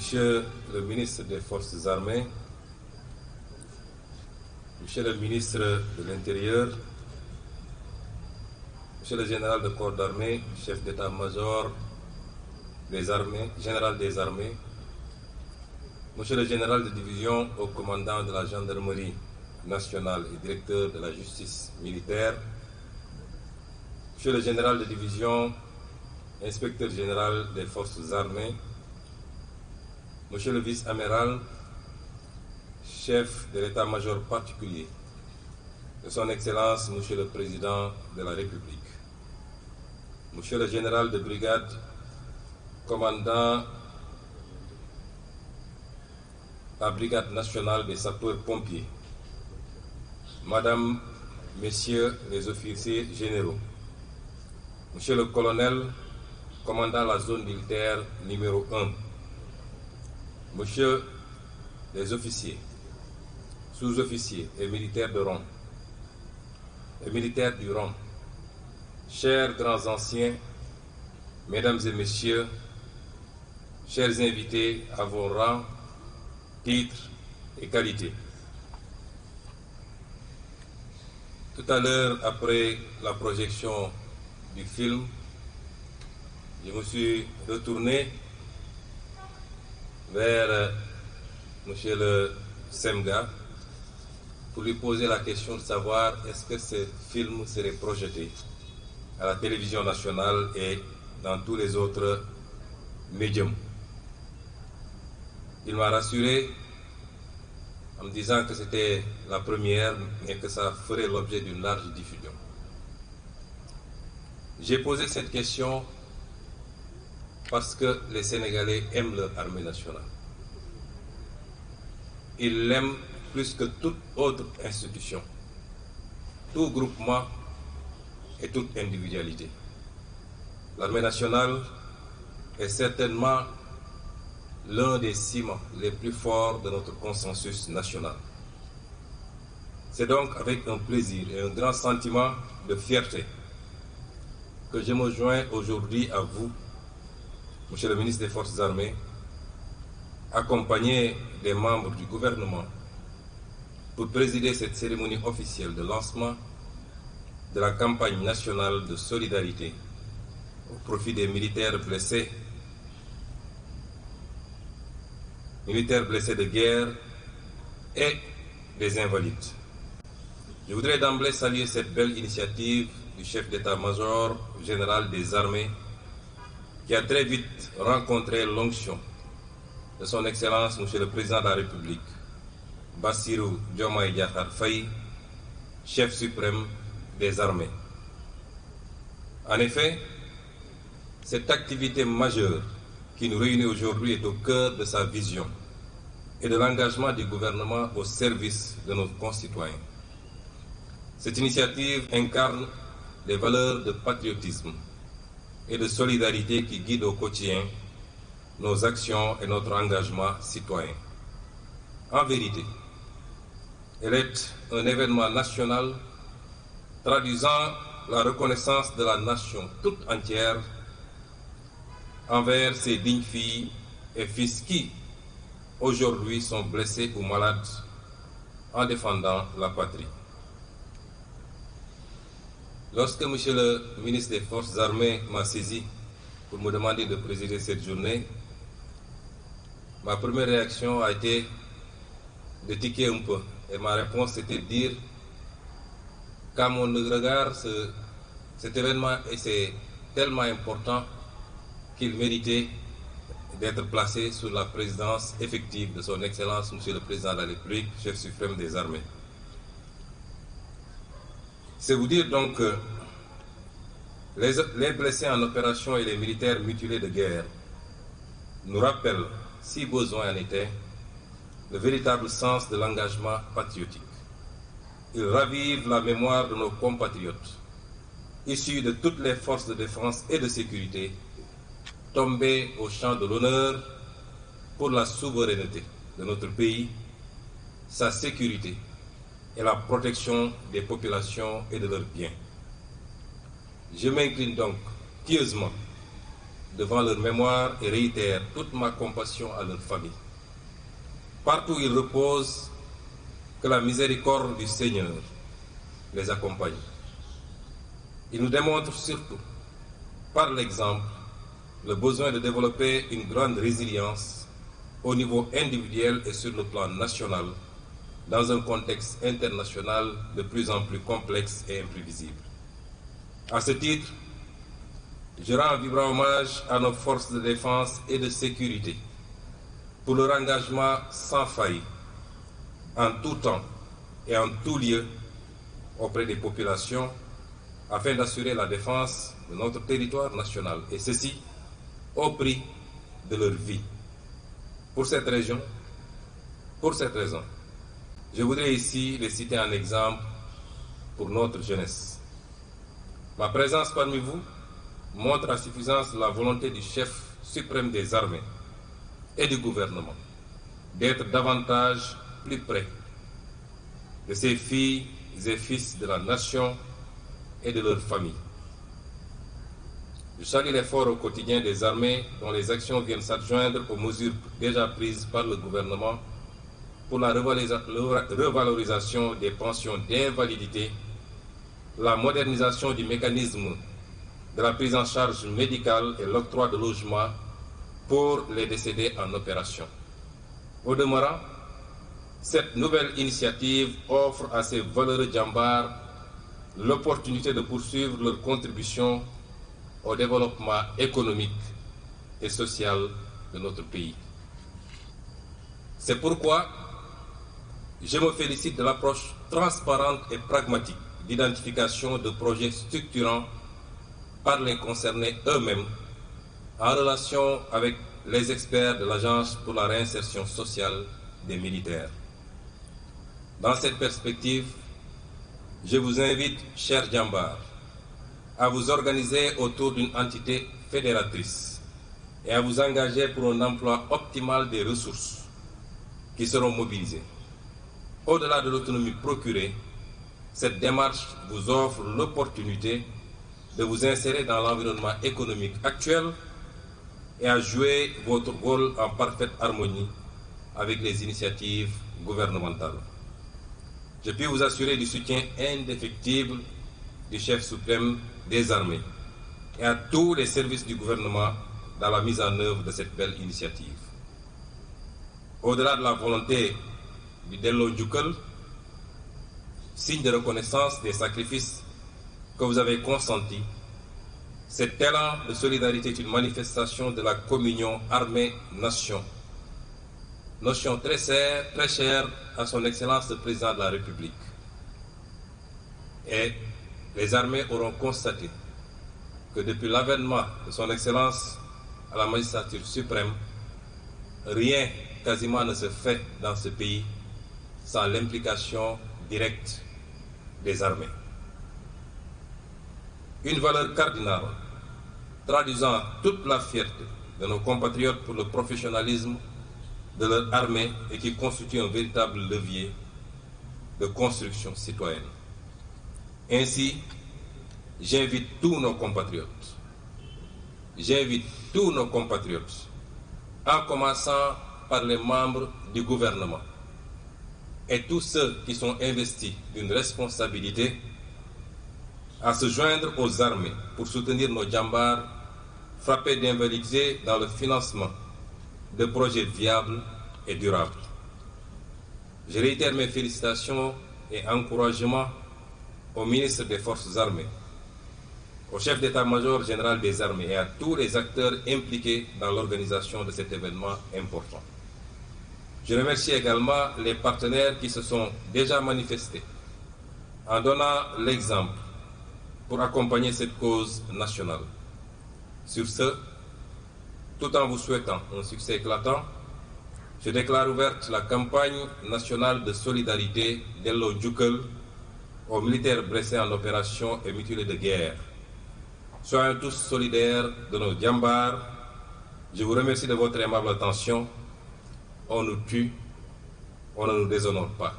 Monsieur le ministre des Forces armées, Monsieur le ministre de l'Intérieur, Monsieur le général de corps d'armée, chef d'état-major des armées, général des armées, Monsieur le général de division au commandant de la gendarmerie nationale et directeur de la justice militaire, Monsieur le général de division, inspecteur général des forces armées, Monsieur le vice-amiral, chef de l'état-major particulier de son Excellence, Monsieur le Président de la République, Monsieur le général de brigade, commandant la brigade nationale des sapeurs-pompiers, Madame, Messieurs les officiers généraux, Monsieur le colonel, commandant la zone militaire numéro 1, Monsieur les officiers, sous-officiers et militaires de rang, et militaires du rang, chers grands anciens, Mesdames et Messieurs, chers invités à vos rangs, titres et qualités. Tout à l'heure, après la projection du film, je me suis retourné vers Monsieur le Semga pour lui poser la question de savoir est-ce que ce film serait projeté à la télévision nationale et dans tous les autres médiums. Il m'a rassuré en me disant que c'était la première et que ça ferait l'objet d'une large diffusion. J'ai posé cette question parce que les Sénégalais aiment leur armée nationale. Ils l'aiment plus que toute autre institution, tout groupement et toute individualité. L'armée nationale est certainement l'un des ciments les plus forts de notre consensus national. C'est donc avec un plaisir et un grand sentiment de fierté que je me joins aujourd'hui à vous, Monsieur le ministre des Forces armées, accompagné des membres du gouvernement, pour présider cette cérémonie officielle de lancement de la campagne nationale de solidarité au profit des militaires blessés de guerre et des invalides. Je voudrais d'emblée saluer cette belle initiative du chef d'état-major général des armées qui a très vite rencontré l'onction de son Excellence, Monsieur le Président de la République, Bassirou Diomaye Diakhar Faye, chef suprême des armées. En effet, cette activité majeure qui nous réunit aujourd'hui est au cœur de sa vision et de l'engagement du gouvernement au service de nos concitoyens. Cette initiative incarne les valeurs de patriotisme et de solidarité qui guident au quotidien nos actions et notre engagement citoyen. En vérité, elle est un événement national traduisant la reconnaissance de la nation toute entière envers ces dignes filles et fils qui, aujourd'hui, sont blessés ou malades en défendant la patrie. Lorsque Monsieur le ministre des Forces armées m'a saisi pour me demander de présider cette journée, ma première réaction a été de tiquer un peu. Et ma réponse était de dire qu'à mon regard, cet événement est tellement important qu'il méritait d'être placé sous la présidence effective de son Excellence, Monsieur le Président de la République, chef suprême des armées. C'est vous dire donc que les blessés en opération et les militaires mutilés de guerre nous rappellent, si besoin en était, le véritable sens de l'engagement patriotique. Ils ravivent la mémoire de nos compatriotes, issus de toutes les forces de défense et de sécurité, tombés au champ de l'honneur pour la souveraineté de notre pays, sa sécurité et la protection des populations et de leurs biens. Je m'incline donc pieusement devant leur mémoire et réitère toute ma compassion à leur famille. Partout où ils reposent, que la miséricorde du Seigneur les accompagne. Ils nous démontrent surtout, par l'exemple, le besoin de développer une grande résilience au niveau individuel et sur le plan national, dans un contexte international de plus en plus complexe et imprévisible. À ce titre, je rends un vibrant hommage à nos forces de défense et de sécurité pour leur engagement sans faille, en tout temps et en tout lieu, auprès des populations, afin d'assurer la défense de notre territoire national, et ceci au prix de leur vie. Pour cette raison, je voudrais ici les citer en exemple pour notre jeunesse. Ma présence parmi vous montre à suffisance la volonté du chef suprême des armées et du gouvernement d'être davantage plus près de ses filles et fils de la nation et de leurs familles. Je salue l'effort au quotidien des armées dont les actions viennent s'adjoindre aux mesures déjà prises par le gouvernement pour la revalorisation des pensions d'invalidité, la modernisation du mécanisme de la prise en charge médicale et l'octroi de logements pour les décédés en opération. Au demeurant, cette nouvelle initiative offre à ces valeureux djambars l'opportunité de poursuivre leur contribution au développement économique et social de notre pays. C'est pourquoi je me félicite de l'approche transparente et pragmatique d'identification de projets structurants par les concernés eux-mêmes en relation avec les experts de l'Agence pour la réinsertion sociale des militaires. Dans cette perspective, je vous invite, chers djambars, à vous organiser autour d'une entité fédératrice et à vous engager pour un emploi optimal des ressources qui seront mobilisées. Au-delà de l'autonomie procurée, cette démarche vous offre l'opportunité de vous insérer dans l'environnement économique actuel et à jouer votre rôle en parfaite harmonie avec les initiatives gouvernementales. Je puis vous assurer du soutien indéfectible du chef suprême des armées et à tous les services du gouvernement dans la mise en œuvre de cette belle initiative. Au-delà de la volonté du Dello Djukal, signe de reconnaissance des sacrifices que vous avez consentis, cet élan de solidarité est une manifestation de la communion armée-nation, notion très chère à son Excellence le Président de la République. Et les armées auront constaté que depuis l'avènement de son Excellence à la magistrature suprême, rien quasiment ne se fait dans ce pays sans l'implication directe des armées. Une valeur cardinale traduisant toute la fierté de nos compatriotes pour le professionnalisme de leur armée et qui constitue un véritable levier de construction citoyenne. Ainsi, j'invite tous nos compatriotes, en commençant par les membres du gouvernement et tous ceux qui sont investis d'une responsabilité, à se joindre aux armées pour soutenir nos djambars frappés d'invalidité dans le financement de projets viables et durables. Je réitère mes félicitations et encouragements au ministre des Forces armées, au chef d'état-major général des armées et à tous les acteurs impliqués dans l'organisation de cet événement important. Je remercie également les partenaires qui se sont déjà manifestés en donnant l'exemple pour accompagner cette cause nationale. Sur ce, tout en vous souhaitant un succès éclatant, je déclare ouverte la campagne nationale de solidarité Dello Djukal aux militaires blessés en opération et mutilés de guerre. Soyons tous solidaires de nos djambars. Je vous remercie de votre aimable attention. On nous tue, on ne nous déshonore pas.